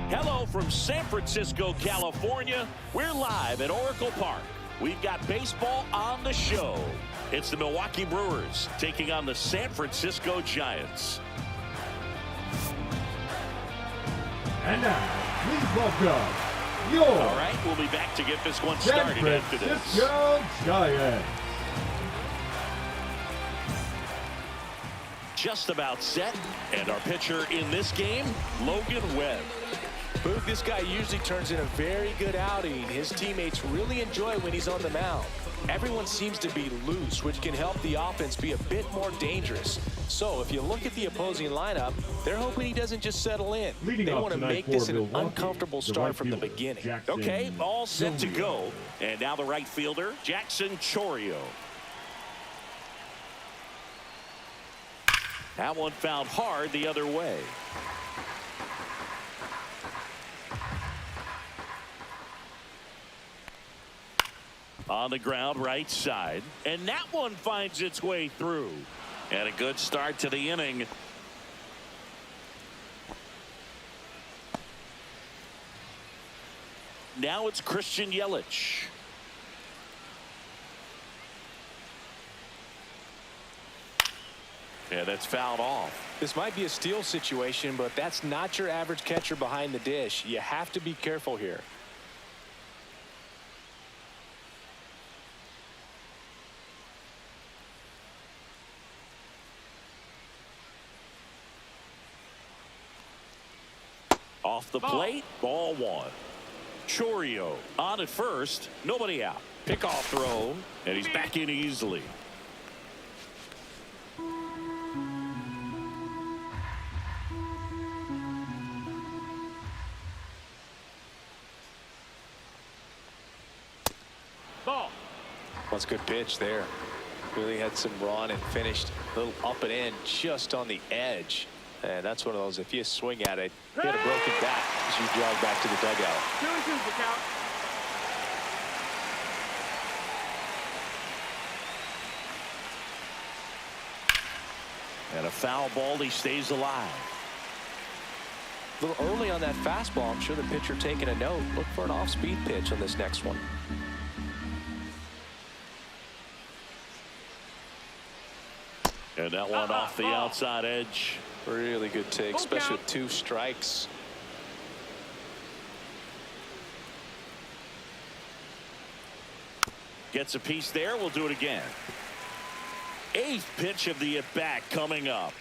Hello from San Francisco, California. We're live at Oracle Park. We've got baseball on the show. It's the Milwaukee Brewers taking on the San Francisco Giants. And now, please welcome your All right, we'll be back to get this one started after this. San Francisco Giants. Just about set, and our pitcher in this game, Logan Webb. Boog, this guy usually turns in a very good outing. His teammates really enjoy when he's on the mound. Everyone seems to be loose, which can help the offense be a bit more dangerous. So if you look at the opposing lineup, they're hoping he doesn't just settle in. They want to make this an uncomfortable start from the beginning. Okay, all set to go. And now the right fielder, Jackson Chourio. That one fouled hard the other way. On the ground, right side. And that one finds its way through. And a good start to the inning. Now it's Christian Yelich. Yeah, that's fouled off. This might be a steal situation, but that's not your average catcher behind the dish. You have to be careful here. Off the plate, ball one. Chourio on at first, nobody out. Pickoff throw, and he's back in easily. Ball. That's a good pitch there. Really had some run and finished a little up and in just on the edge. And that's one of those, if you swing at it, you get a broken bat as you jog back to the dugout. 2-2 for count. And a foul ball, he stays alive. A little early on that fastball. I'm sure the pitcher taking a note. Look for an off-speed pitch on this next one. And that one off the outside edge. Really good take, especially with 2 strikes. Gets a piece there. We'll do it again. 8th pitch of the at-bat coming up.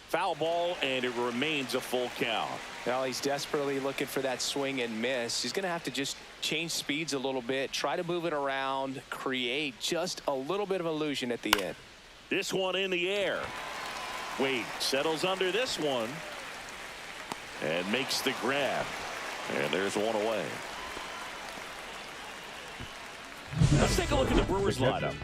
Foul ball, and it remains a full count. Now he's desperately looking for that swing and miss. He's going to have to just change speeds a little bit, try to move it around, create just a little bit of illusion at the end. This one in the air. Wade settles under this one and makes the grab. And there's one away. Let's take a look at the Brewers lineup.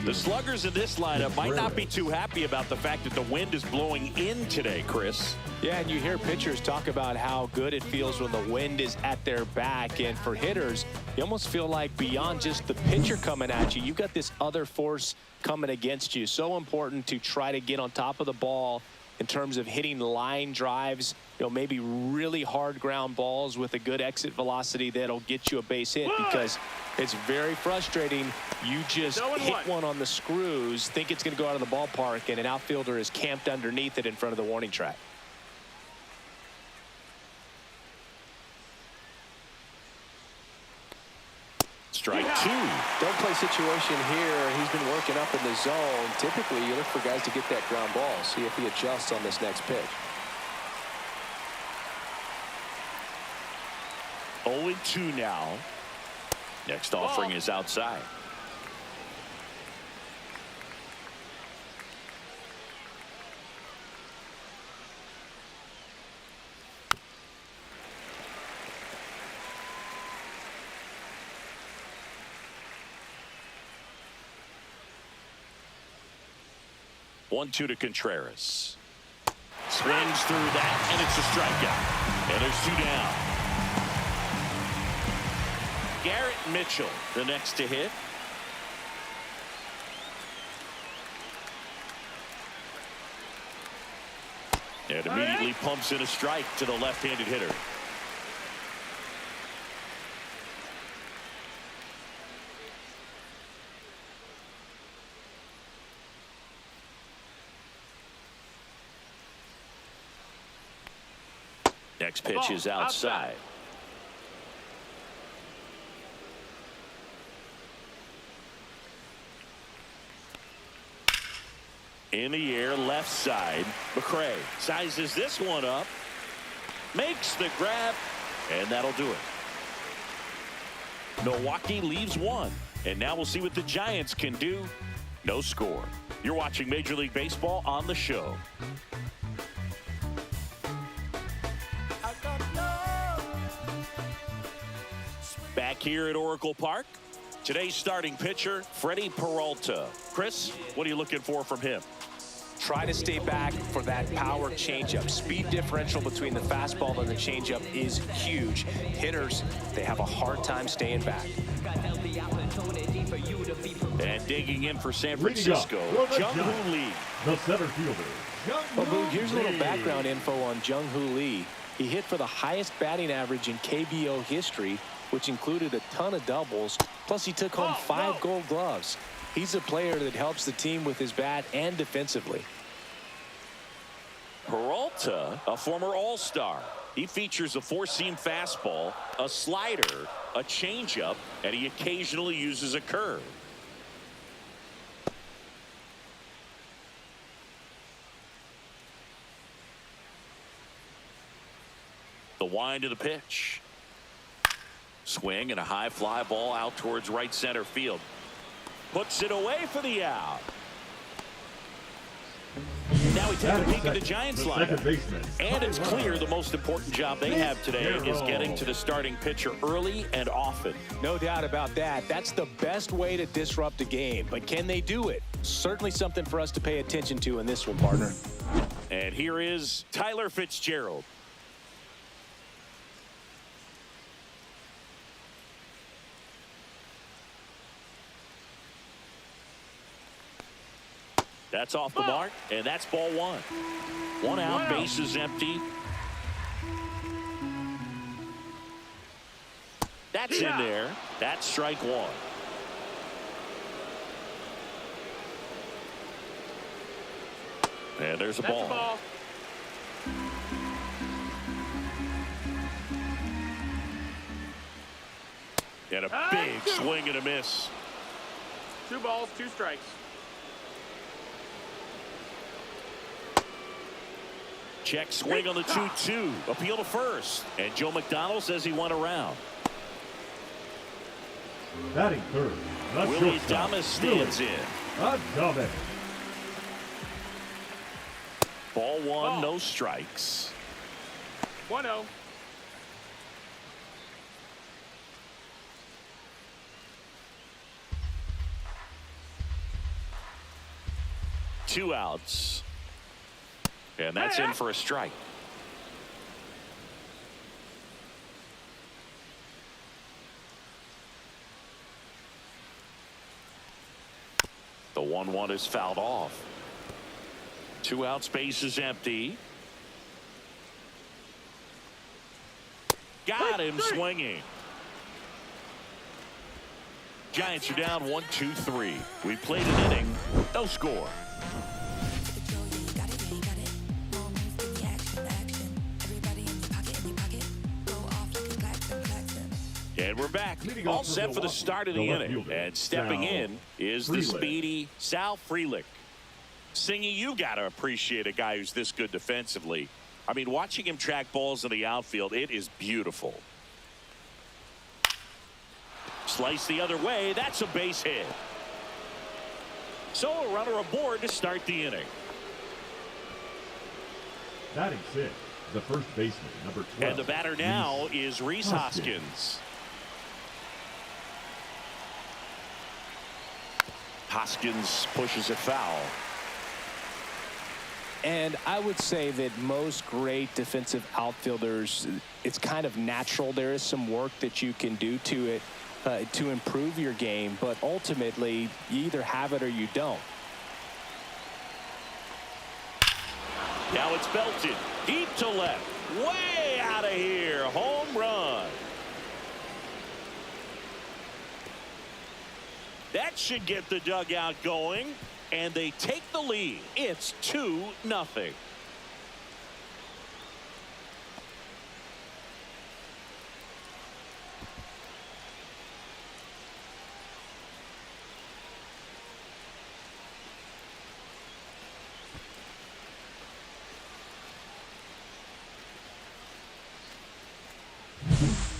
The sluggers in this lineup might not be too happy about the fact that the wind is blowing in today, Chris. Yeah, and you hear pitchers talk about how good it feels when the wind is at their back. And for hitters, you almost feel like beyond just the pitcher coming at you, you've got this other force coming against you. So important to try to get on top of the ball in terms of hitting line drives, maybe really hard ground balls with a good exit velocity that'll get you a base hit, because it's very frustrating. You just hit one on the screws, think it's going to go out of the ballpark, and an outfielder is camped underneath it in front of the warning track. Strike 2. Don't play situation here. He's been working up in the zone. Typically, you look for guys to get that ground ball. See if he adjusts on this next pitch. 0-2 now. Next offering is outside. One-two to Contreras. Swings through that, and it's a strikeout. And there's 2 down. Garrett Mitchell, the next to hit. And immediately pumps in a strike to the left-handed hitter. Next pitch is outside. In the air, left side. McCray sizes this one up. Makes the grab. And that'll do it. Milwaukee leaves one. And now we'll see what the Giants can do. No score. You're watching Major League Baseball on the show. Back here at Oracle Park. Today's starting pitcher, Freddie Peralta. Chris, what are you looking for from him? Try to stay back for that power changeup. Speed differential between the fastball and the changeup is huge. Hitters, they have a hard time staying back. And digging in for San Francisco, Jung-Hoo Lee. The center fielder, Well, Boog, here's a little background info on Jung-Hoo Lee. He hit for the highest batting average in KBO history, which included a ton of doubles. Plus, he took home 5 gold gloves. He's a player that helps the team with his bat and defensively. Peralta, a former All-Star. He features a 4-seam fastball, a slider, a changeup, and he occasionally uses a curve. The wind of the pitch. Swing and a high fly ball out towards right center field. Puts it away for the out. Now we take a peek at the Giants lineup. And it's clear the most important job they have today is getting to the starting pitcher early and often. No doubt about that. That's the best way to disrupt a game. But can they do it? Certainly something for us to pay attention to in this one, partner. And here is Tyler Fitzgerald. That's off the mark, and that's ball one. One out, bases empty. That's in there. That's strike one. And there's a ball. And a big swing and a miss. 2 balls, 2 strikes. Check swing on the 2-2. Appeal to first. And Joe McDonald says he went around. Batting third. Willie Adames stands in. Adames. Ball one, no strikes. 1-0. Two outs. And that's in for a strike. The 1-1 is fouled off. 2 outs, base is empty. Got him swinging. Giants are down 1-2-3. We played an inning, no score. And we're back, all set for the start of the inning. And stepping in is the speedy Sal Frelick. Singy, you got to appreciate a guy who's this good defensively. I mean, watching him track balls in the outfield, it is beautiful. Slice the other way. That's a base hit. So a runner aboard to start the inning. Batting sixth, the first baseman, number 12. And the batter now is Rhys Hoskins. Hoskins pushes it foul. And I would say that most great defensive outfielders, it's kind of natural. There is some work that you can do to it to improve your game, but ultimately you either have it or you don't. Now it's belted deep to left. Way out of here. Home run. That should get the dugout going. And they take the lead. It's 2-0.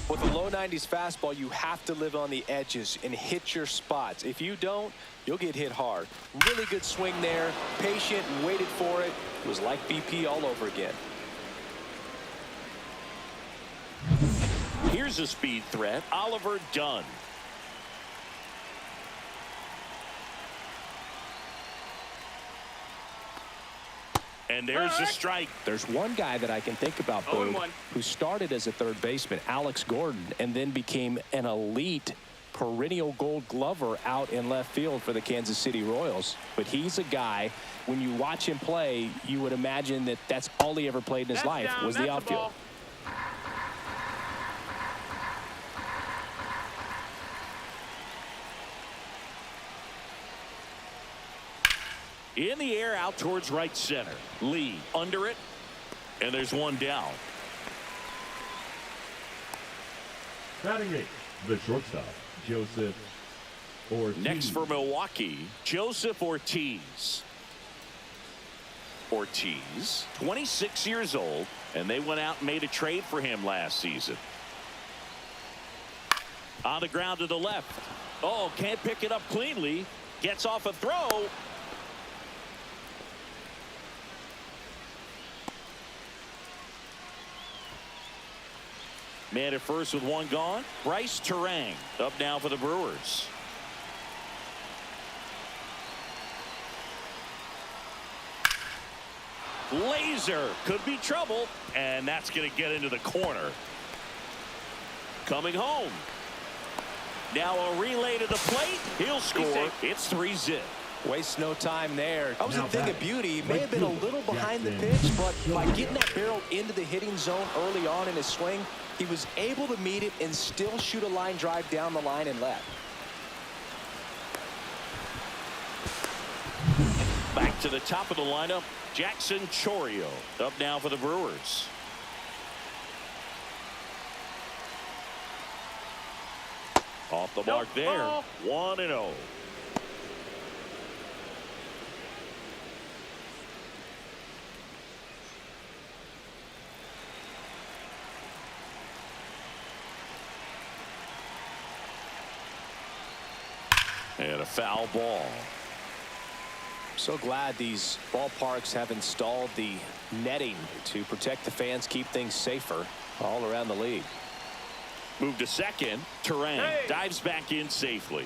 With a low 90s fastball, you have to live on the edges and hit your spots. If you don't, you'll get hit hard. Really good swing there. Patient and waited for it. It was like BP all over again. Here's a speed threat. Oliver Dunn. And there's the strike. There's one guy that I can think about, Boog, 0-1. who started as a third baseman, Alex Gordon, and then became an elite perennial gold glover out in left field for the Kansas City Royals. But he's a guy, when you watch him play, you would imagine that that's all he ever played in his life was the outfield. In the air out towards right center. Lee under it. And there's one down. Batting 8, the shortstop, Joseph Ortiz. Next for Milwaukee, Joseph Ortiz. Ortiz, 26 years old, and they went out and made a trade for him last season. On the ground to the left. Oh, can't pick it up cleanly. Gets off a throw. Man at first with one gone. Bryce Terang up now for the Brewers. Laser could be trouble, and that's going to get into the corner. Coming home. Now a relay to the plate. He'll score. It's 3-0. Wastes no time there. That was a thing of beauty. He may right have been a fielder, little behind the Jackson. pitch, but by getting that barrel into the hitting zone early on in his swing, he was able to meet it and still shoot a line drive down the line and left. Back to the top of the lineup, Jackson Chourio up now for the Brewers. Off the mark there. 1-0. And a foul ball. So glad these ballparks have installed the netting to protect the fans, keep things safer all around the league. Move to second. Terang dives back in safely.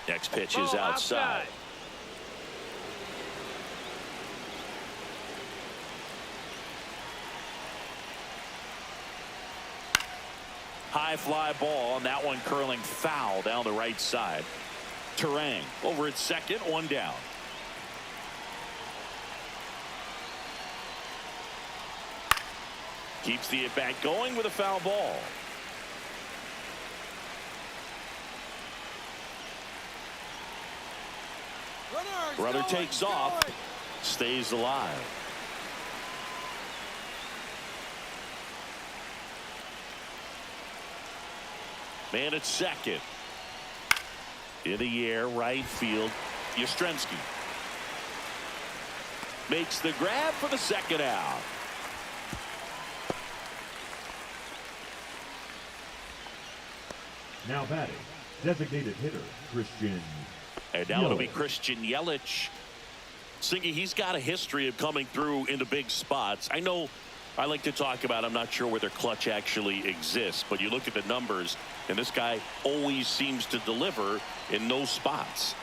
Next pitch is outside. High fly ball, and that one curling foul down the right side. Terang over at second, one down. Keeps the at-bat going with a foul ball. Runner takes off, stays alive. Man at second. In the air, right field, Yastrzemski. Makes the grab for the second out. Now batting, designated hitter, Christian. And now it'll be Christian Yelich. Singy, he's got a history of coming through into big spots. I know I like to talk about, I'm not sure whether clutch actually exists, but you look at the numbers, and this guy always seems to deliver in those spots.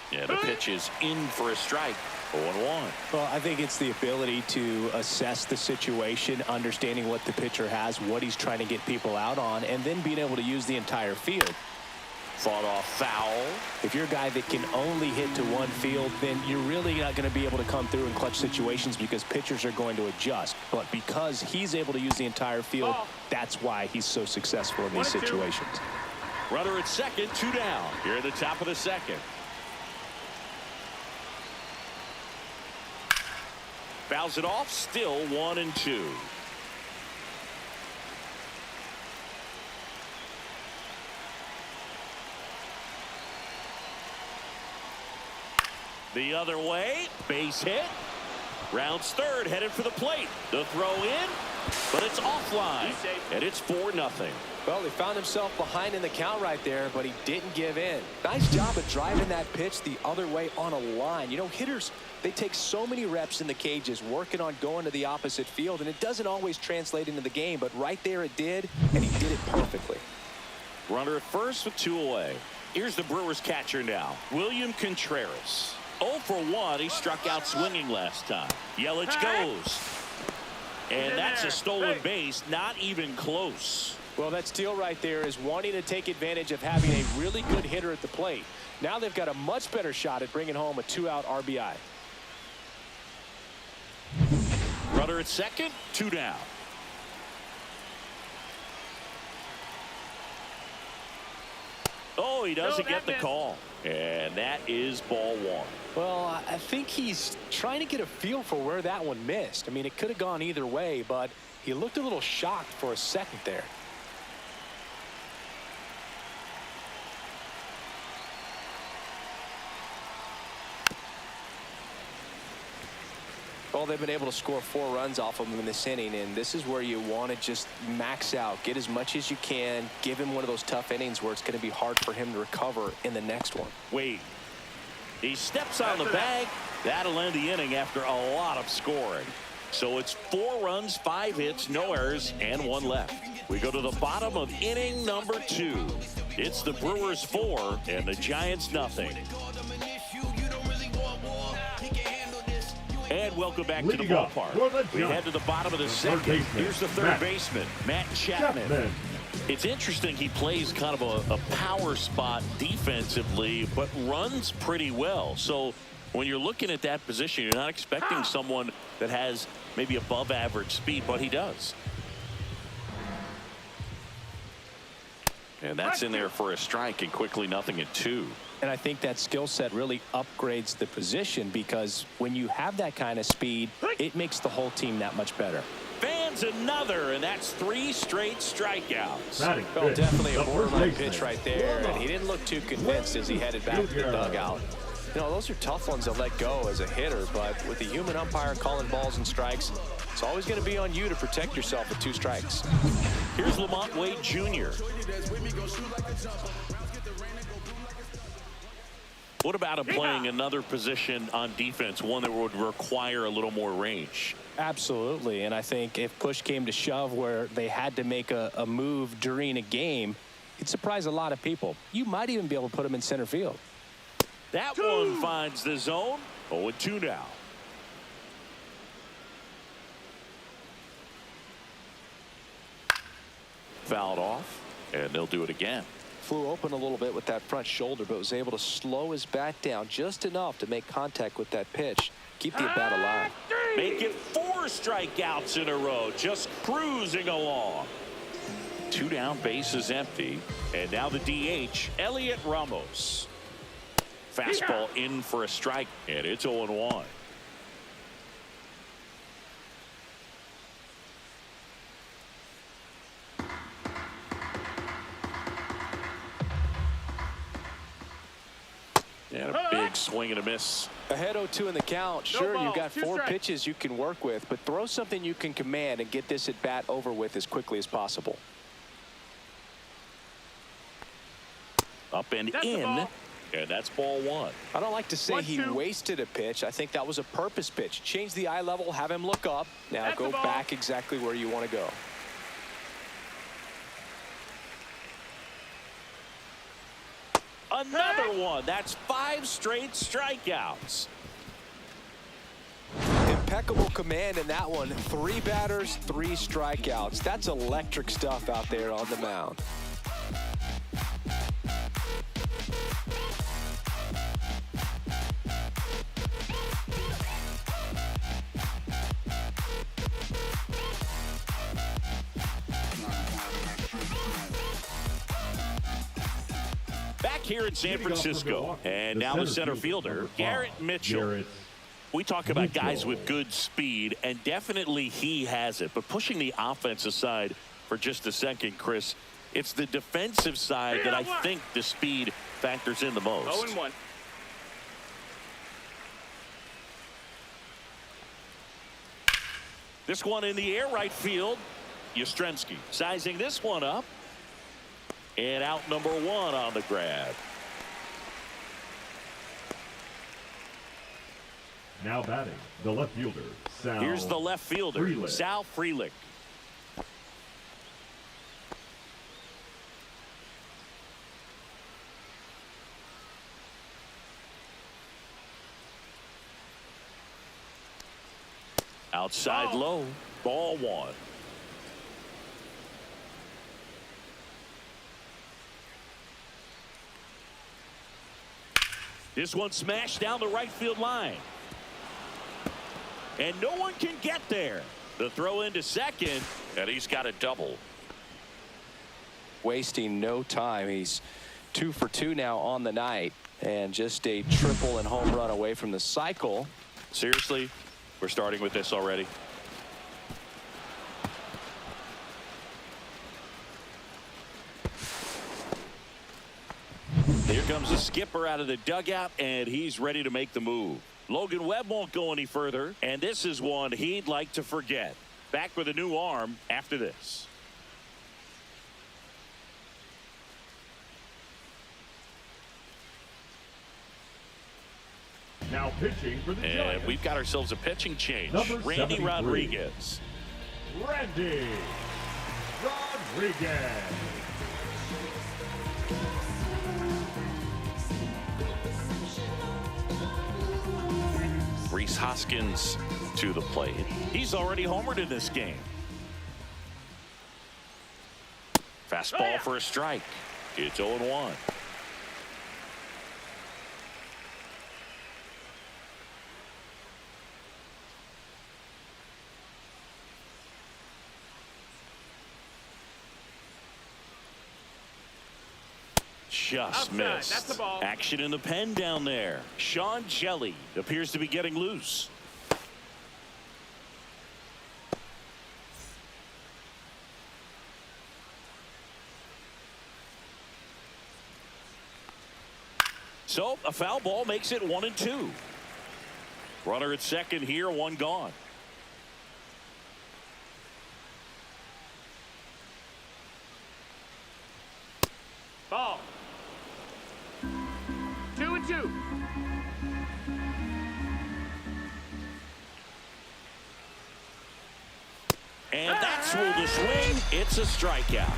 Yeah, the pitch is in for a strike. 0-1. Well, I think it's the ability to assess the situation, understanding what the pitcher has, what he's trying to get people out on, and then being able to use the entire field. Fought off foul. If you're a guy that can only hit to one field, then you're really not going to be able to come through in clutch situations because pitchers are going to adjust. But because he's able to use the entire field, that's why he's so successful in these situations. Runner at second, 2 down. Here at the top of the second. Fouls it off, still 1-2. The other way, base hit. Rounds third, headed for the plate. The throw in, but it's offline, and it's 4-0. Well, he found himself behind in the count right there, but he didn't give in. Nice job of driving that pitch the other way on a line. You know, hitters, they take so many reps in the cages working on going to the opposite field, and it doesn't always translate into the game, but right there it did, and he did it perfectly. Runner at first with 2 away. Here's the Brewers catcher now, William Contreras. 0 for 1. He struck out swinging last time. Yelich goes. And that's a stolen base, not even close. Well, that steal right there is wanting to take advantage of having a really good hitter at the plate. Now they've got a much better shot at bringing home a 2-out RBI. Runner at second, 2 down. Oh, he doesn't get the call. And that is ball 1. Well, I think he's trying to get a feel for where that one missed. I mean, it could have gone either way, but he looked a little shocked for a second there. Well, they've been able to score 4 runs off of him in this inning, and this is where you want to just max out, get as much as you can, give him one of those tough innings where it's going to be hard for him to recover in the next one. Wade. He steps on the bag. That'll end the inning after a lot of scoring. So it's 4 runs, 5 hits, no errors, and 1 left. We go to the bottom of inning number 2. It's the Brewers 4 and the Giants nothing. And welcome back to the ballpark. We head to the bottom of the second. Here's the third baseman, Matt Chapman. It's interesting, he plays kind of a power spot defensively, but runs pretty well. So when you're looking at that position, you're not expecting someone that has maybe above average speed, but he does. And that's in there for a strike, and quickly 0-2. And I think that skill set really upgrades the position, because when you have that kind of speed, it makes the whole team that much better. Fans another, and that's 3 straight strikeouts. Well, definitely a borderline pitch right there, and he didn't look too convinced as he headed back to the dugout. You know, those are tough ones to let go as a hitter, but with the human umpire calling balls and strikes, it's always going to be on you to protect yourself with 2 strikes. Here's Lamont Wade Jr. What about him playing another position on defense, one that would require a little more range? Absolutely, and I think if push came to shove where they had to make a move during a game, it'd surprise a lot of people. You might even be able to put him in center field. That one finds the zone. 0-2 now. Fouled off, and they'll do it again. Flew open a little bit with that front shoulder, but was able to slow his bat down just enough to make contact with that pitch. Keep the at-bat alive. Make it 4 strikeouts in a row, just cruising along. 2 down, base is empty. And now the DH, Elliot Ramos. Fastball in for a strike, and it's 0-1. And a big swing and a miss. Ahead 0-2 in the count. Sure, you've got 4 pitches you can work with, but throw something you can command and get this at bat over with as quickly as possible. Up and in, and that's ball 1. I don't like to say he wasted a pitch. I think that was a purpose pitch. Change the eye level, have him look up. Now go back exactly where you want to go. Another one. That's 5 straight strikeouts. impeccable command in that one. 3 batters, 3 strikeouts. That's electric stuff out there on the mound. Back here in San Francisco, and now the center fielder, Garrett Mitchell. We talk about guys with good speed, and definitely he has it. But pushing the offense aside for just a second, Chris, it's the defensive side that I think the speed factors in the most. 0-1. This one in the air right field. Yastrzemski sizing this one up. And out number 1 on the grab. Now batting, the left fielder, Sal. Here's the left fielder, Frelick. Sal Frelick. Outside low, ball 1. This one smashed down the right field line. And no one can get there. The throw into second, and he's got a double. Wasting no time. He's 2 for 2 now on the night, and just a triple and home run away from the cycle. Seriously, we're starting with this already. Here comes the skipper out of the dugout, and he's ready to make the move. Logan Webb won't go any further, and this is one he'd like to forget. Back with a new arm after this. Now pitching for the And Giants. we've got ourselves a pitching change. Number Randy 73. Rodriguez. Randy Rodriguez. Rhys Hoskins to the plate. He's already homered in this game. Fastball for a strike. It's 0-1. Just Outside. missed. That's the ball. Action in the pen down there. Sean Jelly appears to be getting loose. So a foul ball makes it 1-2. Runner at second here, 1 gone. Ball. 2-2. And that's ruled a swing. It's a strikeout.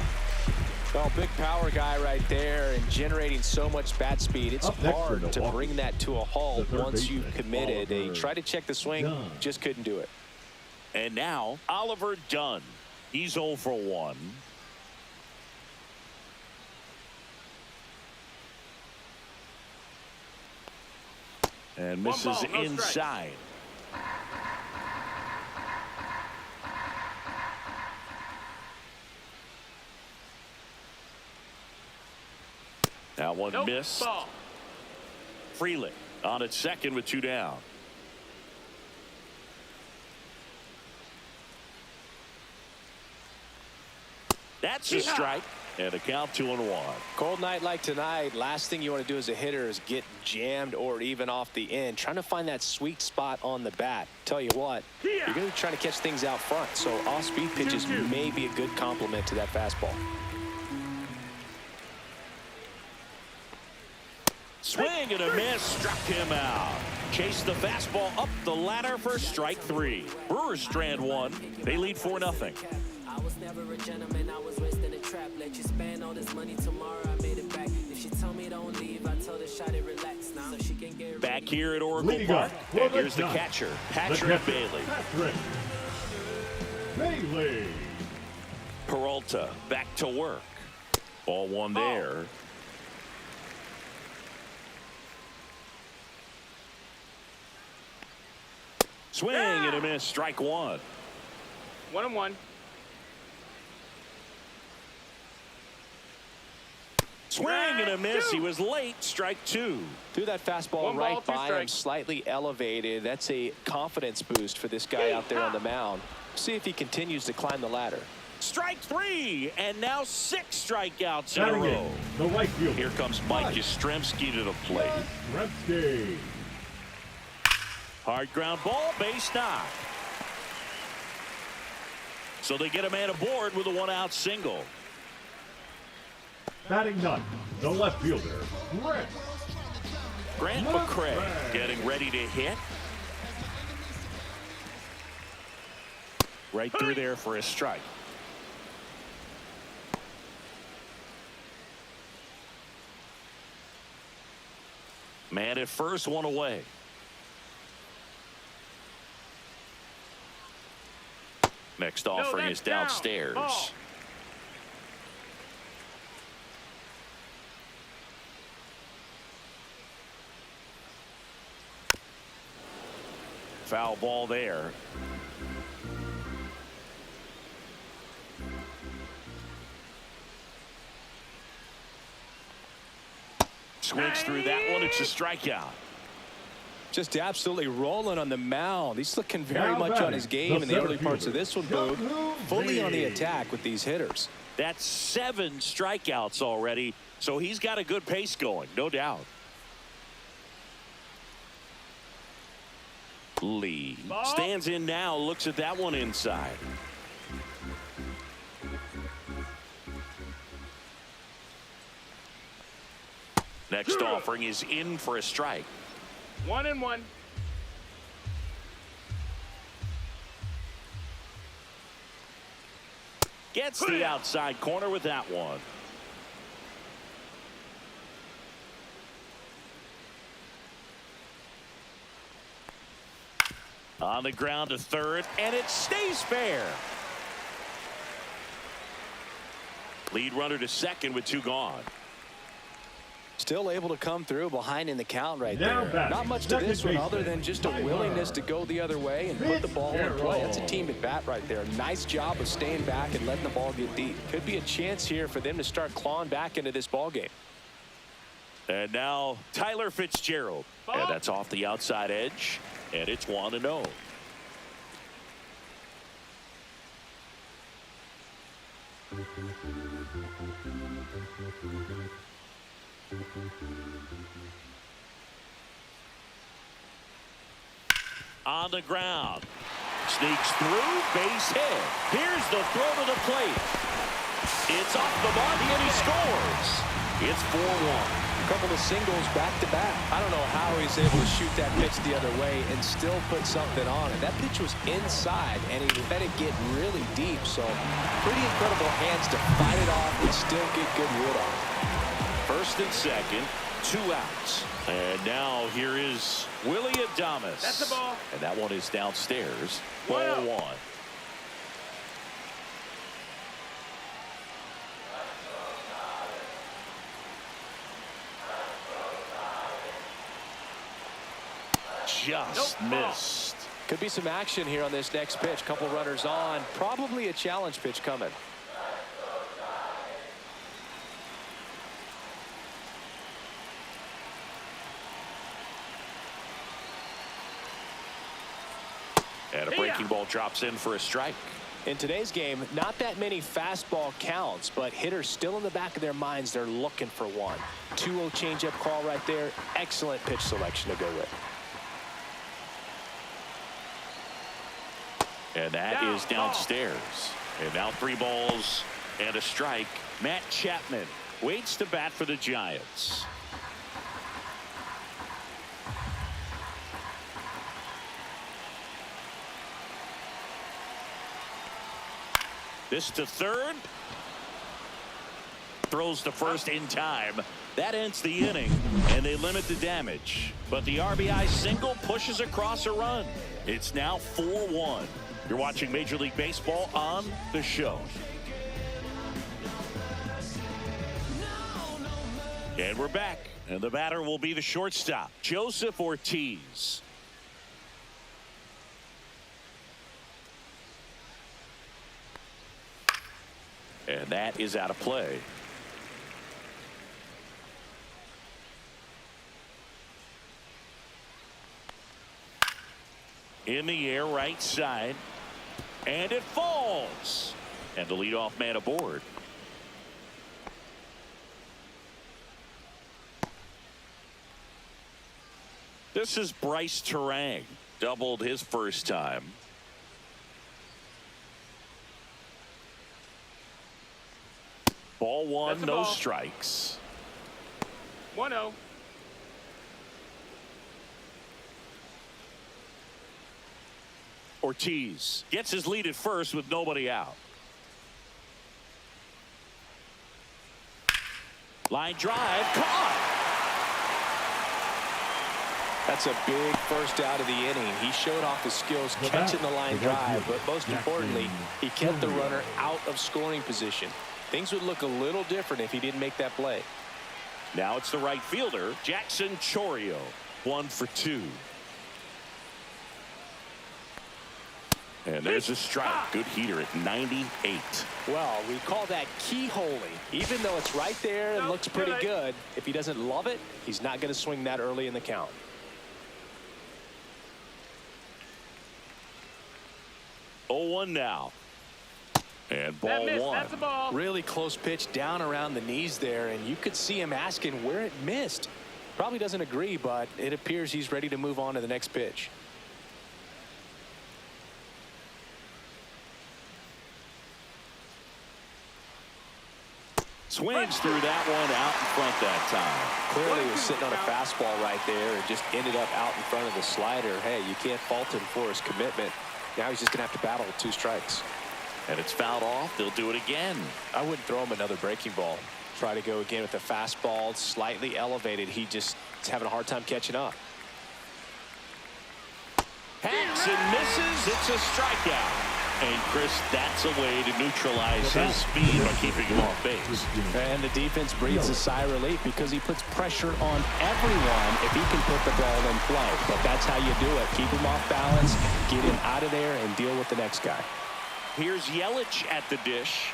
Well, big power guy right there and generating so much bat speed. It's Up next for hard to Milwaukee, bring that to a halt the third once you've baseman, committed. They Oliver tried to check the swing, Dunn. just couldn't do it. And now Oliver Dunn. He's 0 for 1. And misses ball, no strike. inside. That one Nope. missed. Ball. Frelick on at second with 2 down. That's a Yeah. strike, and a count 2-1. Cold night like tonight, last thing you want to do as a hitter is get jammed or even off the end. Trying to find that sweet spot on the bat. Tell you what, Yeah. you're going to be trying to catch things out front. So off-speed pitches 2-2. may be a good complement to that fastball. Swing and a miss, struck him out. Chased the fastball up the ladder for strike 3. Brewers strand 1. They lead 4-0. I was never a gentleman, I was raised in a trap. Let you spend all this money tomorrow, I made it back. If she told me don't leave, I told her shot it, relax now. So she can get Back here at Oracle Leading Park. up for And here's the Giants, catcher, Patrick Bailey. Patrick Bailey. Peralta back to work. Ball one there. Swing and a miss. Strike one. 1-1. Swing and a miss. He was late. Strike two. Threw that fastball One right ball, two by him, strikes. slightly elevated. That's a confidence boost for this guy out there on the mound. See if he continues to climb the ladder. Strike three. And now 6 strikeouts in a Batting row. in the right fielder. Here comes Mike Yastrzemski to the plate. Yastrzemski. Hard ground ball, base knock. So they get a man aboard with a 1-out single. Batting ninth, the left fielder, Grant McCray getting ready to hit. Right through there for a strike. Man at first, one away. Next offering that's is downstairs. down. Ball. Foul ball there. Swings through that one. It's a strikeout. Just absolutely rolling on the mound. He's looking very Now much on batting, his game the in the early center parts of fielder, this one, Boog. Fully on the Big. attack with these hitters. That's 7 strikeouts already, so he's got a good pace going, no doubt. Lee stands in now, looks at that one inside. Next offering is in for a strike. 1-1. Gets the outside corner with that one. On the ground to third, and it stays fair. Lead runner to second with 2 gone. Still able to come through behind in the count right Now there. batting, Not much to second this one other baseman, than just a Tyler willingness to go the other way and put the ball in play. That's a Fitzgerald. team at bat right there. Nice job of staying back and letting the ball get deep. Could be a chance here for them to start clawing back into this ball game. And now Tyler Fitzgerald. And that's off the outside edge. And it's 1-0. On the ground. Sneaks through, base hit. Here's the throw to the plate. It's off the mark and he scores. It's 4-1. A couple of singles back to back. I don't know how he's able to shoot that pitch the other way and still put something on it. That pitch was inside and he let it get really deep. So pretty incredible hands to fight it off and still get good wood on it. First and second, 2 outs. And now here is Willie Adames. That's the ball. And that one is downstairs. One Ball out. 1. Just missed. Could be some action here on this next pitch. Couple runners on. Probably a challenge pitch coming. And a breaking ball drops in for a strike. In today's game, not that many fastball counts, but hitters still in the back of their minds, they're looking for one. 2-0 changeup call right there. Excellent pitch selection to go with. And that is downstairs. And now 3 balls and a strike. Matt Chapman waits to bat for the Giants. This to third. throws to first in time. That ends the inning, and they limit the damage. But the RBI single pushes across a run. It's now 4-1. You're watching Major League Baseball on the show. And we're back. And the batter will be the shortstop, Joseph Ortiz. And that is out of play. In the air, right side. And it falls. And the leadoff man aboard. This is Bryce Terang. Doubled his first time. Ball one, no ball. strikes. 1-0. Ortiz gets his lead at first with nobody out. Line drive, caught. That's a big first out of the inning. He showed off his skills catching the line drive, but most importantly, he kept the runner out of scoring position. Things would look a little different if he didn't make that play. Now it's the right fielder, Jackson Chourio. 1 for 2. And there's a strike. Good heater at 98. Well, we call that keyholing. Even though it's right there and looks pretty good, if he doesn't love it, he's not going to swing that early in the count. Oh, 1 now. And ball one. That's a ball. Really close pitch down around the knees there, and you could see him asking where it missed. Probably doesn't agree, but it appears he's ready to move on to the next pitch. Swings through that one out in front that time. Clearly was sitting on a fastball right there and just ended up out in front of the slider. Hey, you can't fault him for his commitment. Now he's just going to have to battle with 2 strikes. And it's fouled off. They'll do it again. I wouldn't throw him another breaking ball. Try to go again with the fastball, slightly elevated. He just is having a hard time catching up. Hacks and misses. It's a strikeout. And Chris, that's a way to neutralize his speed by keeping him off base. And the defense breathes a sigh of relief because he puts pressure on everyone if he can put the ball in play. But that's how you do it. Keep him off balance, get him out of there, and deal with the next guy. Here's Yelich at the dish.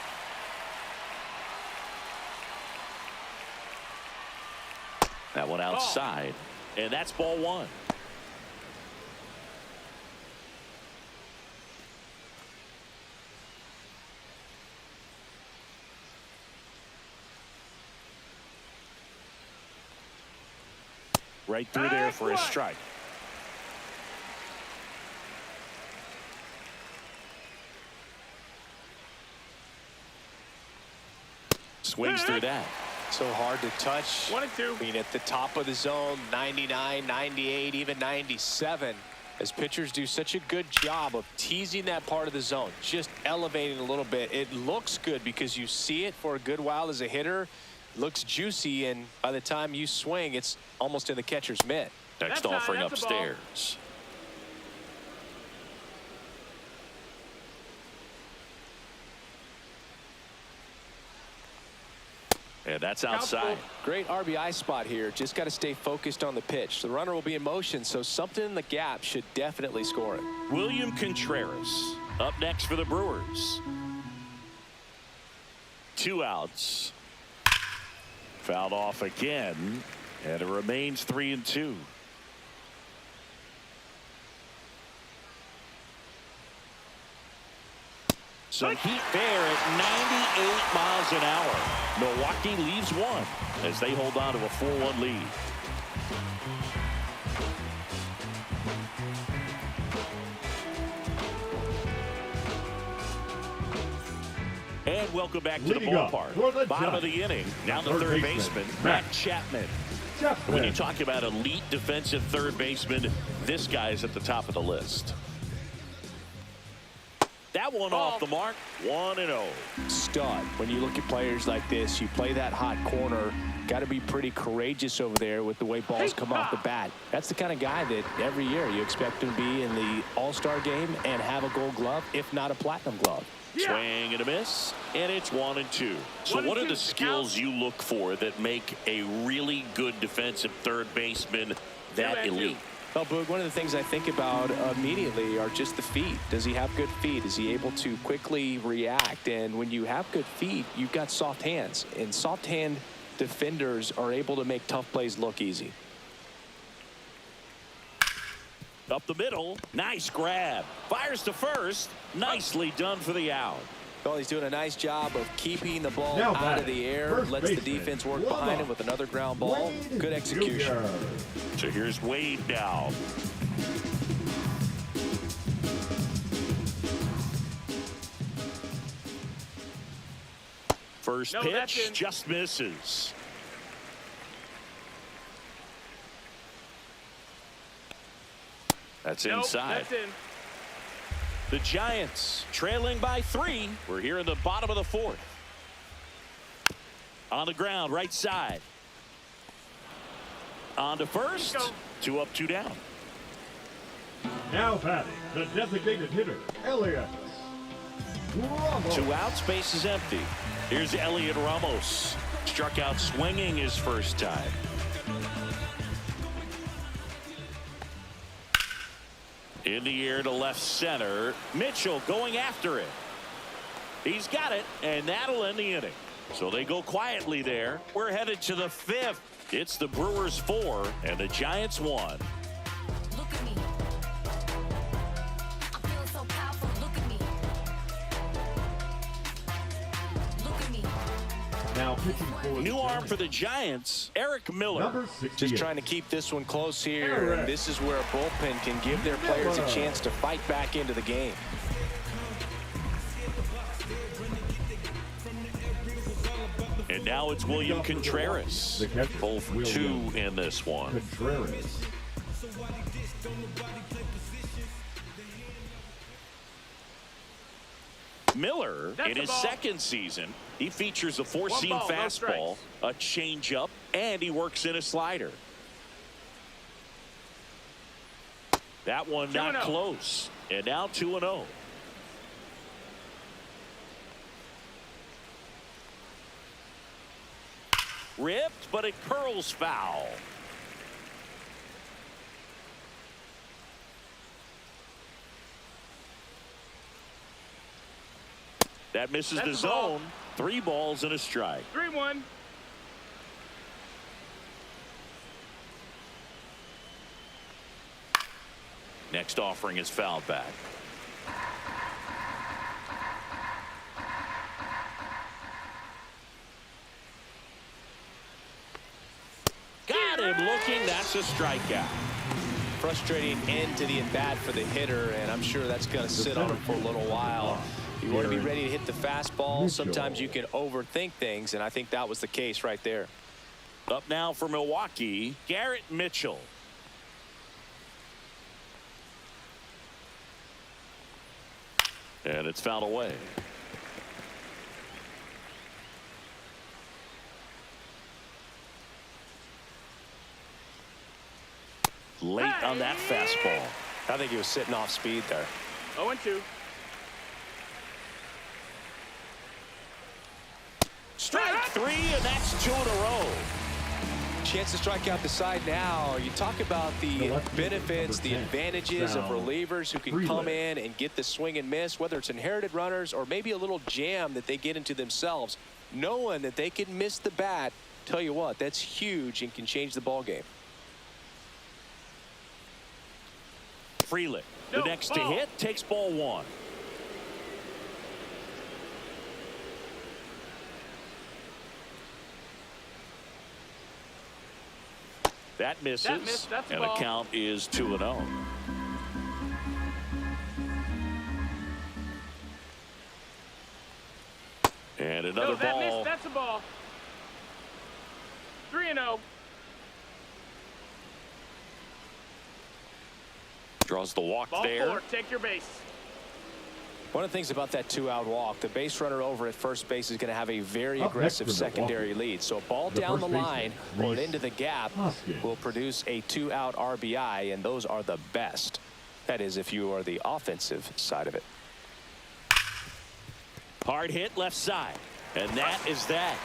That one outside. And that's ball one. Right through there for a strike. Swings through that. So hard to touch. 1 and 2. I mean, at the top of the zone, 99, 98, even 97. As pitchers do such a good job of teasing that part of the zone, just elevating a little bit. It looks good because you see it for a good while as a hitter. Looks juicy, and by the time you swing, it's almost in the catcher's mitt. Next That's offering that's a ball. upstairs. And that's outside. Great RBI spot here. Just got to stay focused on the pitch. The runner will be in motion, so something in the gap should definitely score it. William Contreras up next for the Brewers. 2 outs. Fouled off again, and it remains 3-2. Some heat there at 98 miles an hour. Milwaukee leaves 1 as they hold on to a 4-1 lead. And welcome back to the ballpark. Bottom of the inning. Now the third baseman, Matt Chapman. When you talk about elite defensive third baseman, this guy is at the top of the list. That one off the mark. 1-0. Stud. When you look at players like this, you play that hot corner. Got to be pretty courageous over there with the way balls come off the bat. That's the kind of guy that every year you expect him to be in the All-Star game and have a Gold Glove, if not a Platinum Glove. Swing and a miss, and it's 1-2. So what are the skills you look for that make a really good defensive third baseman that elite? Well, Boog, one of the things I think about immediately are just the feet. Does he have good feet? Is he able to quickly react? And when you have good feet, you've got soft hands. And soft hand defenders are able to make tough plays look easy. Up the middle. Nice grab. Fires to first. Nicely done for the out. Well, he's doing a nice job of keeping the ball Now out of the air. Lets the defense work behind him with another ground ball. Good execution. So here's Wade now. First pitch just misses. That's inside. That's in. The Giants trailing by 3. We're here in the bottom of the 4th. On the ground, right side. On to first. 2 up, 2 down. Now batting, the designated hitter, Elliott Ramos. 2 outs, base is empty. Here's Elliott Ramos. Struck out swinging his first time. In the air to left center. Mitchell going after it. He's got it, and that'll end the inning. So they go quietly there. We're headed to the 5th. It's the Brewers 4 and the Giants 1. Look at me. I'm feeling so powerful. Look at me. Look at me. Now pitching for New the arm Giants, for the Giants, Eric Miller. number 68. Just trying to keep this one close here. Eric. This is where a bullpen can give their players a chance to fight back into the game. And now it's William Contreras. The catcher, 0 for 2 in this one. Contreras. Miller, That's in the his ball. second season, he features a 4-seam 1 ball, no fastball, a changeup, and he works in a slider. That one not 2-0. close. And now 2-0. Ripped, but it curls foul. That misses That's the the ball. zone. 3 balls and a strike. 3-1. Next offering is fouled back. Got him looking. That's a strikeout. Frustrating end to the at-bat for the hitter, and I'm sure that's going to sit on him for a little while. You want to be ready to hit the fastball. Sometimes you can overthink things, and I think that was the case right there. Up now for Milwaukee, Garrett Mitchell. And it's fouled away. Late on that fastball. I think he was sitting off speed there. 0-2. Strike 3, and that's 2 in a row. Chance to strike out the side now. You talk about the benefits, the advantages of relievers who can come in and get the swing and miss, whether it's inherited runners or maybe a little jam that they get into themselves. Knowing that they can miss the bat, tell you what, that's huge and can change the ball game. Freeland, the next to hit, takes ball 1. That misses, That's a and the ball. count is 2-0. And another ball. That's a ball. 3-0. Draws the walk Ball there. 4. Take your base. One of the things about that 2-out walk, the base runner over at first base is going to have a very aggressive secondary lead. So a ball down the line or into the gap will produce a 2-out RBI, and those are the best. That is, if you are the offensive side of it. Hard hit left side, and that is that.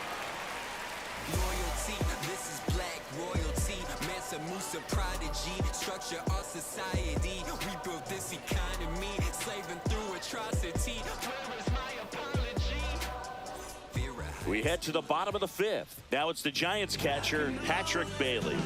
Loyalty, this is black royalty. Mansa Musa prodigy, structure our society. We built this economy, slaving through atrocity. Where is my apology? We head to the bottom of the 5th. Now it's the Giants catcher, Patrick Bailey.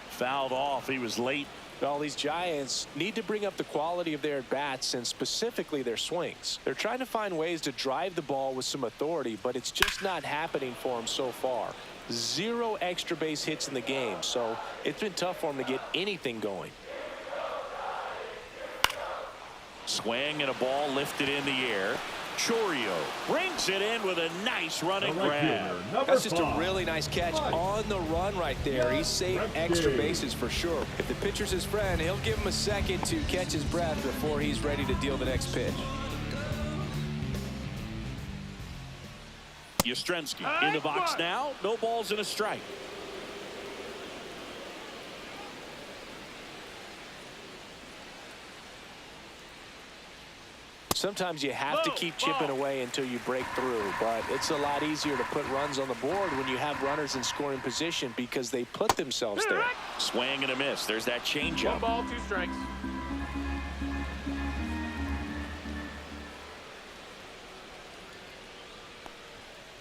Fouled off. He was late. Well, these Giants need to bring up the quality of their at-bats and specifically their swings. They're trying to find ways to drive the ball with some authority, but it's just not happening for them so far. 0 extra base hits in the game, so it's been tough for them to get anything going. Swing and a ball lifted in the air. Chorio brings it in with a nice running grab. That's just a really nice catch on the run right there. He saved extra bases for sure. If the pitcher's his friend, he'll give him a second to catch his breath before he's ready to deal the next pitch. Yastrzemski in the box now. No balls and a strike. Sometimes you have to keep chipping away until you break through, but it's a lot easier to put runs on the board when you have runners in scoring position because they put themselves there. Swing and a miss. There's that changeup. 1 ball, 2 strikes.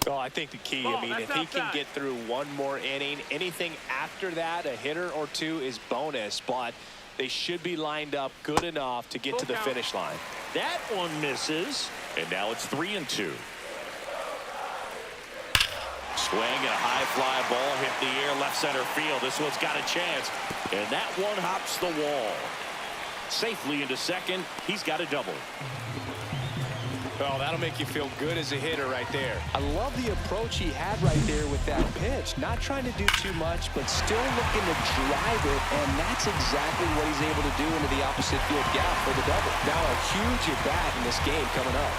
Well, I think the key, I mean, if he can get through 1 more inning, anything after that, a hitter or 2 is bonus, but they should be lined up good enough to get to the finish line. That one misses, and now it's 3-2. Swing and a high fly ball hit the air left center field. This one's got a chance, and that one hops the wall. Safely into second. He's got a double. Oh, that'll make you feel good as a hitter right there. I love the approach he had right there with that pitch. Not trying to do too much, but still looking to drive it, and that's exactly what he's able to do into the opposite field gap for the double. Now a huge at-bat in this game coming up.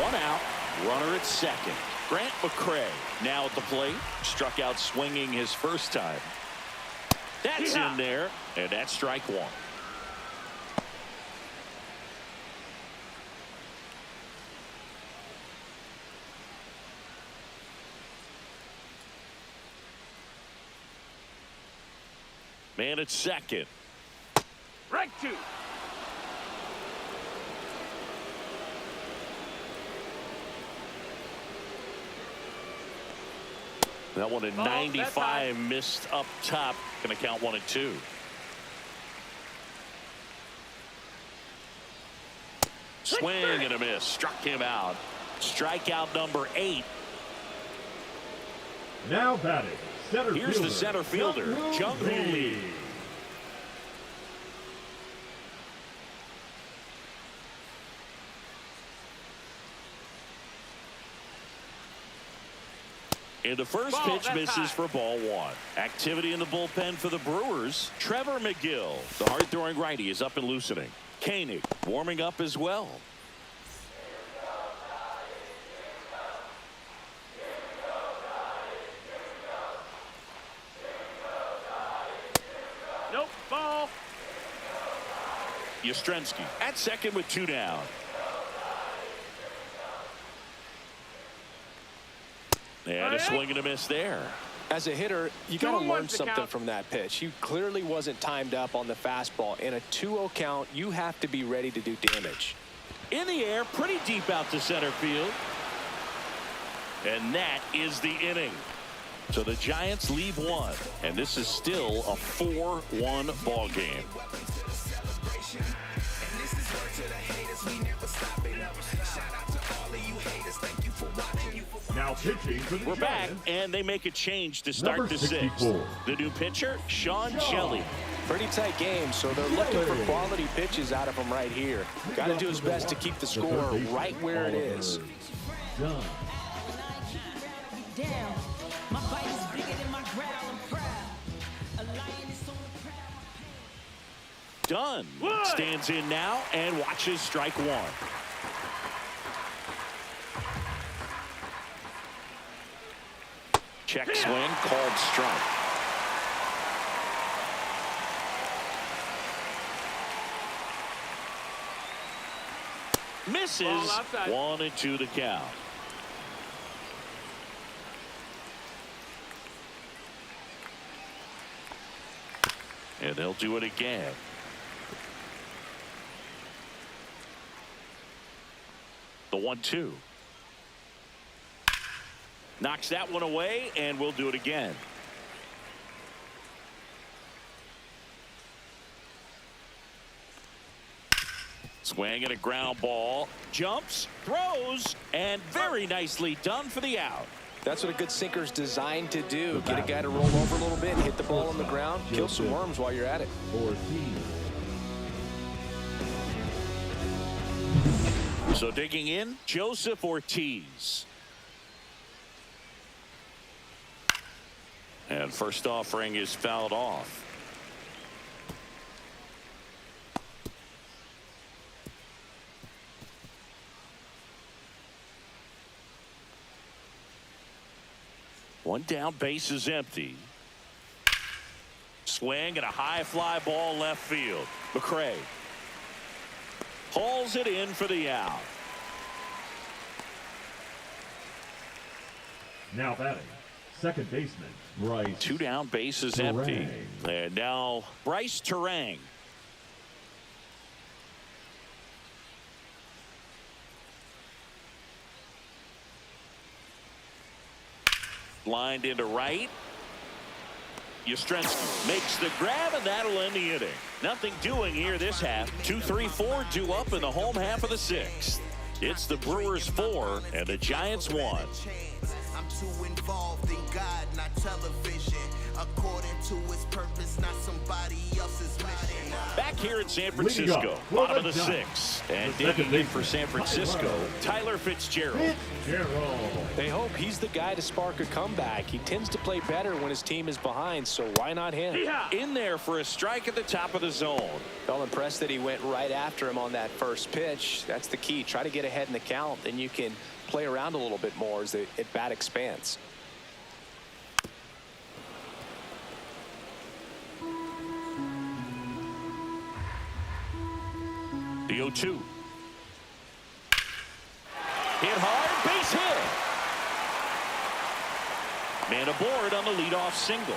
1 out, runner at second. Grant McCray now at the plate. Struck out swinging his first time. That's in there, and that's strike 1. Man at second. Right 2. That one at 95 missed up top. Going to count 1 and 2. Swing and a miss. Struck him out. Strikeout number 8. Now batting. Here's the center fielder, Jung-Hoo Lee. And the first pitch misses for ball 1. Activity in the bullpen for the Brewers. Trevor McGill, the hard-throwing righty, is up and loosening. Koenig warming up as well. Nope, ball. Yastrzemski at second with 2 down. And a swing and a miss there. As a hitter, you got to learn something from that pitch. He clearly wasn't timed up on the fastball. In a 2-0 count, you have to be ready to do damage. In the air, pretty deep out to center field. And that is the inning. So the Giants leave 1, and this is still a 4-1 ball game. Now pitching for the We're back, Giants, and they make a change to start number the 6th. 64. The new pitcher, Sean Shelley. Pretty tight game, so they're looking for quality pitches out of him right here. Got to do his best to keep the score right where it is. Done. done. One. Stands in now and watches strike one. Check swing, called strike. Misses. Ball outside. 1-2 the count. And they'll do it again. The 1-2. Knocks that one away, and we'll do it again. Swing and a ground ball. Jumps, throws, and very nicely done for the out. That's what a good sinker's designed to do. Get a guy to roll over a little bit, hit the ball on the ground, kill some worms while you're at it. So digging in, Joseph Ortiz. And first offering is fouled off. One down, base is empty. Swing and a high fly ball left field. McRae hauls it in for the out. Now batting, second baseman, Bryce. Two down, base is Terang. empty. And now Bryce Terang. Lined into right. Yastrzemski makes the grab, and that'll end the inning. Nothing doing here this half. 2-3-4 due up in the home half of the sixth. It's the Brewers 4 and the Giants 1. I'm too involved in God, not television. According to his purpose, not somebody else's mission. Back here in San Leading up Francisco, for bottom of the the Giants, sixth. And the second digging in for baseman, San Francisco, Tyler Fitzgerald. They hope he's the guy to spark a comeback. He tends to play better when his team is behind, so why not him? In there for a strike at the top of the zone. Felt impressed that he went right after him on that first pitch. That's the key. Try to get ahead in the count, then you can play around a little bit more as the at-bat expands. The 0-2. Hit hard, base hit. Man aboard on the leadoff single.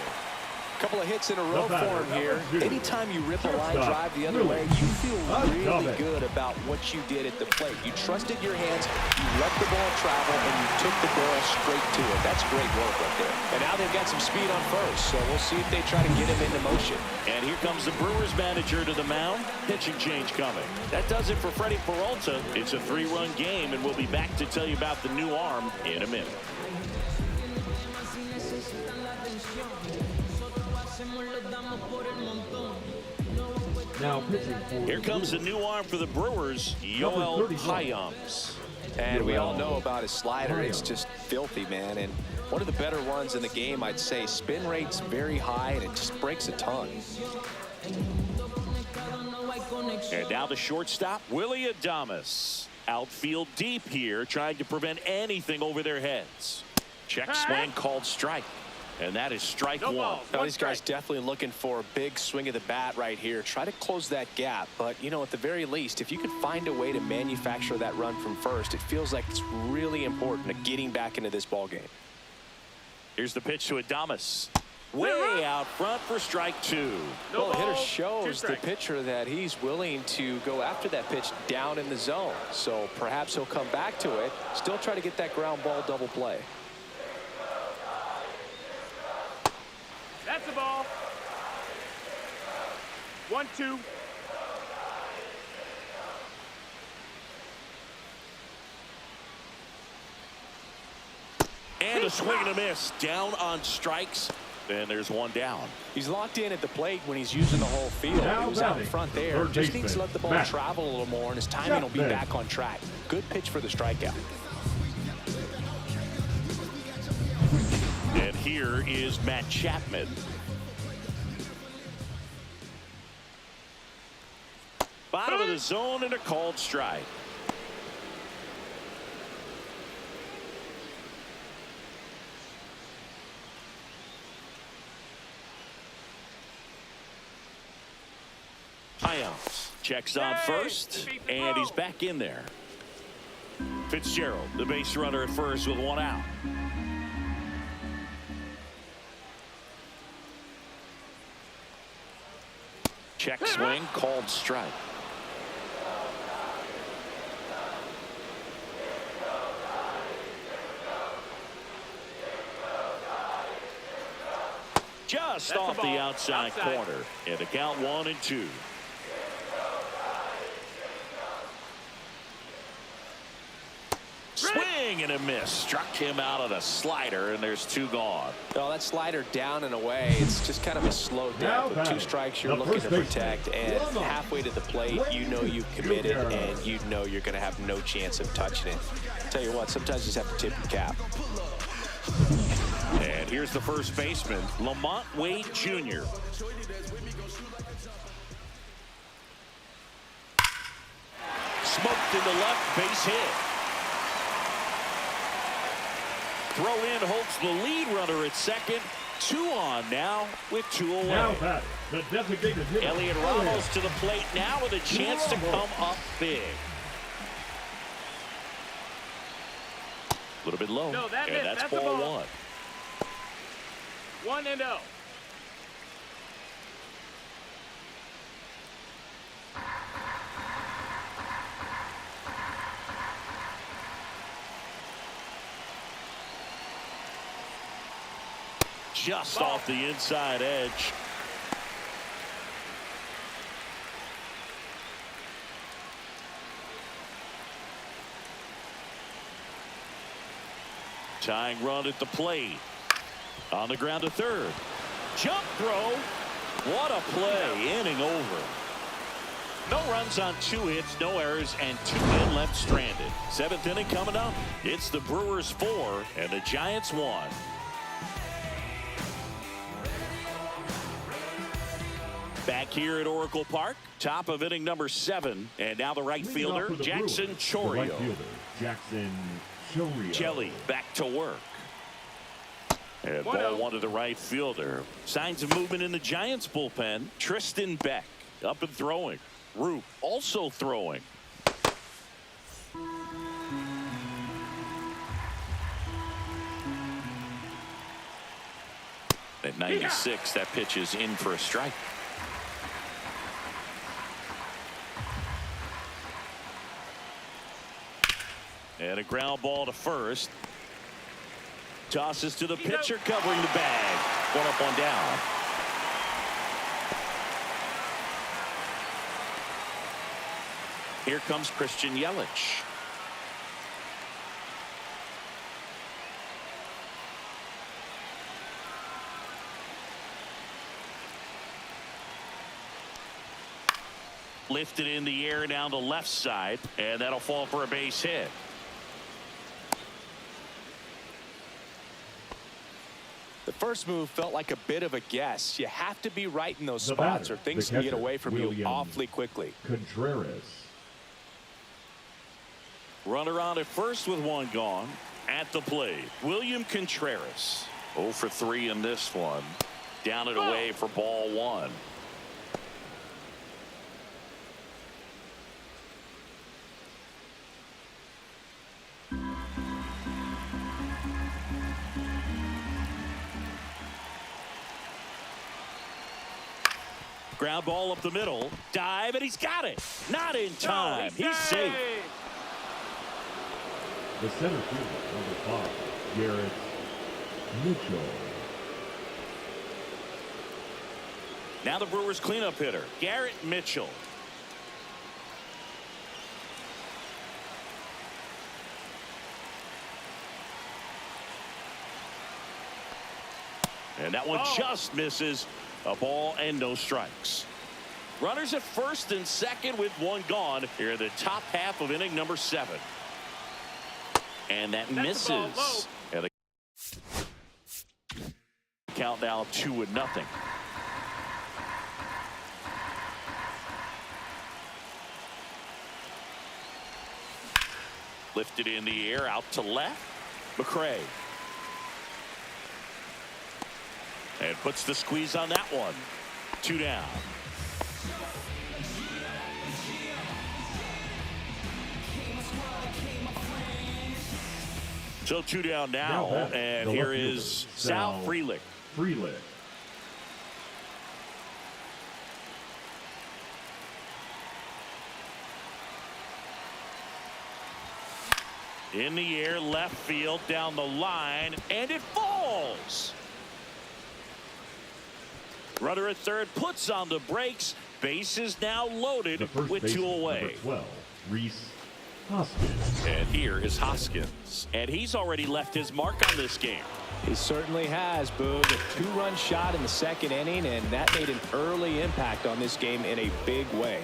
Couple of hits in a row for him here. Anytime you rip a line drive the other way, you feel really good about what you did at the plate. You trusted your hands, you let the ball travel, and you took the ball straight to it. That's great work right there. And now they've got some speed on first, so we'll see if they try to get him into motion. And here comes the Brewers manager to the mound. Pitching change coming. That does it for Freddie Peralta. It's a 3-run game, and we'll be back to tell you about the new arm in a minute. Now pitching for Here comes the new arm for the Brewers, Yoel Hyams. And we all know about his slider. It's just filthy, man. And one of the better ones in the game, I'd say. Spin rate's very high, and it just breaks a ton. And now the shortstop, Willie Adames. Outfield deep here, trying to prevent anything over their heads. Check swing, called strike. And that is strike one. Now, these guys definitely looking for a big swing of the bat right here. Try to close that gap. But, you know, at the very least, if you could find a way to manufacture that run from first, it feels like it's really important to getting back into this ball game. Here's the pitch to Adames. Way out front for strike two. Well, the hitter shows the pitcher that he's willing to go after that pitch down in the zone. So perhaps he'll come back to it, still try to get that ground ball double play. That's the ball. 1-2. And a swing and a miss. Down on strikes. And there's one down. He's locked in at the plate when he's using the whole field. He was out in front there. Just needs to let the ball travel a little more, and his timing will be back on track. Good pitch for the strikeout. And here is Matt Chapman. Bottom of the zone and a called strike. Hyams checks on first, and he's back in there. Fitzgerald, the base runner at first with one out. Check swing, called strike. Just off the outside corner. And the count 1-2. Swing and a miss. Struck him out of the slider, and there's two gone. Oh, that slider down and away. It's just kind of a slow death. With two strikes, you're looking to protect, and halfway to the plate, you know you've committed, and you know you're going to have no chance of touching it. Tell you what, sometimes you just have to tip your cap. And here's the first baseman, Lamont Wade Jr. Smoked into left, base hit. Throw in holds the lead runner at second. 2 on now with 2 away. Now batting, the designated hitter. Elliot Ramos to the plate now with a chance to come up big. A little bit low. No, that and missed. that's That's a ball ball. 1. 1-0. Just off the inside edge. Tying run at the plate. On the ground to third. Jump throw. What a play. Inning over. No runs on 2 hits, no errors, and 2 men left stranded. 7th inning coming up. It's the Brewers 4 and the Giants 1. Back here at Oracle Park, top of inning number 7, and now the right fielder, Jackson Chorio. Right fielder, Jackson Chorio. Jelly back to work. And ball 1 to the right fielder. Signs of movement in the Giants bullpen. Tristan Beck up and throwing. Root also throwing. At 96, that pitch is in for a strike. And a ground ball to first. Tosses to the pitcher, covering the bag. 1 up, 1 down. Here comes Christian Yelich. Lifted in the air down the left side, and that'll fall for a base hit. The first move felt like a bit of a guess. You have to be right in those The spots batter, or things the can get catcher, away from you William awfully quickly. Contreras. Runner on at first with 1 gone. At the plate, William Contreras. 0 for 3 in this one. Down and away for ball 1. Ground ball up the middle. Dive, and he's got it. Not in time. He's safe. The center fielder, number 5, Garrett Mitchell. Now the Brewers cleanup hitter, Garrett Mitchell. And that one just misses. A ball and no strikes. Runners at first and second with 1 gone here in the top half of inning number 7. And that misses. And the count now 2-0. Lifted in the air out to left. McCray. And puts the squeeze on that one. 2 down. So 2 down now, and here is Sal Frelick. In the air, left field, down the line, and it falls. Runner at third puts on the brakes. Base is now loaded with 2 away. 12, Rhys Hoskins. And here is Hoskins. And he's already left his mark on this game. He certainly has, Boog. A 2-run shot in the 2nd inning, and that made an early impact on this game in a big way.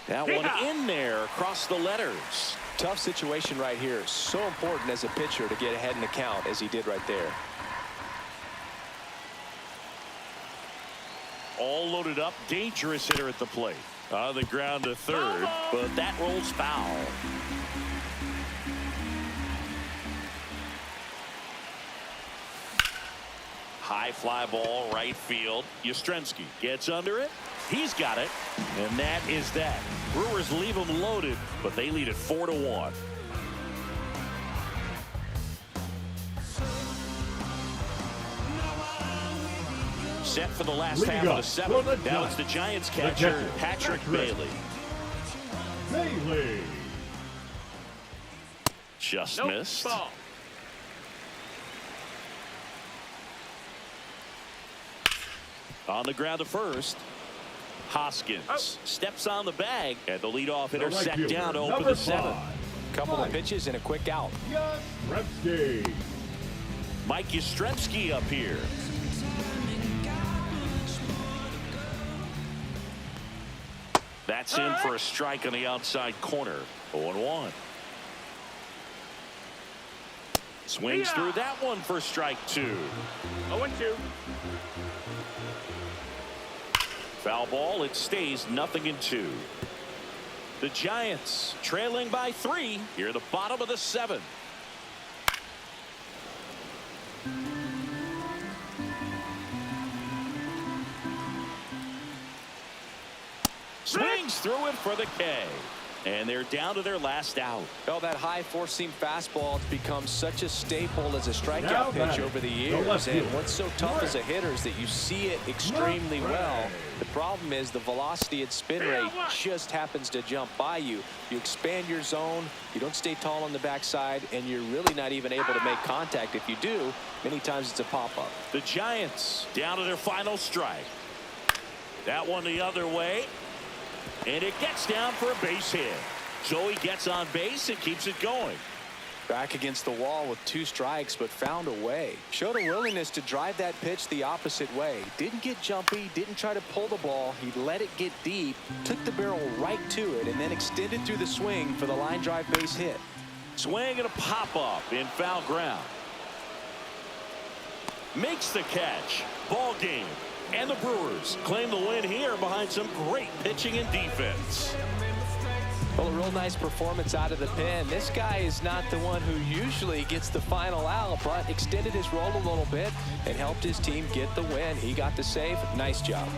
That one in there across the letters. Tough situation right here. So important as a pitcher to get ahead in the count as he did right there. All loaded up. Dangerous hitter at the plate. On the ground to third, but that rolls foul. High fly ball right field. Yastrzemski gets under it. He's got it, and that is that. Brewers leave them loaded, but they lead it 4-1. Set for the last half of the 7th. Now it's the Giants catcher, Patrick Bailey. Just missed. Ball. On the ground to first. Hoskins steps on the bag, and the leadoff hitter set down to open the 7th. Couple of pitches and a quick out. Mike Yastrzemski up here. That's in for a strike on the outside corner. 0-1. Swings through that one for strike 2. 0-2. Foul ball. It stays 0-2. The Giants trailing by 3 here at the bottom of the 7th. Swings through it for the K. And they're down to their last out. Well, that high four-seam fastball has become such a staple as a strikeout pitch over the years. And what's so tough as a hitter is that you see it extremely well. The problem is the velocity and spin rate just happens to jump by you. You expand your zone, you don't stay tall on the backside, and you're really not even able to make contact. If you do, many times it's a pop-up. The Giants down to their final strike. That one the other way. And it gets down for a base hit. So he gets on base and keeps it going. Back against the wall with 2 strikes, but found a way. Showed a willingness to drive that pitch the opposite way. Didn't get jumpy, didn't try to pull the ball. He let it get deep, took the barrel right to it, and then extended through the swing for the line drive base hit. Swing and a pop-up in foul ground. Makes the catch. Ball game. And the Brewers claim the win here behind some great pitching and defense. Well, a real nice performance out of the pen. This guy is not the one who usually gets the final out, but extended his role a little bit and helped his team get the win. He got the save. Nice job.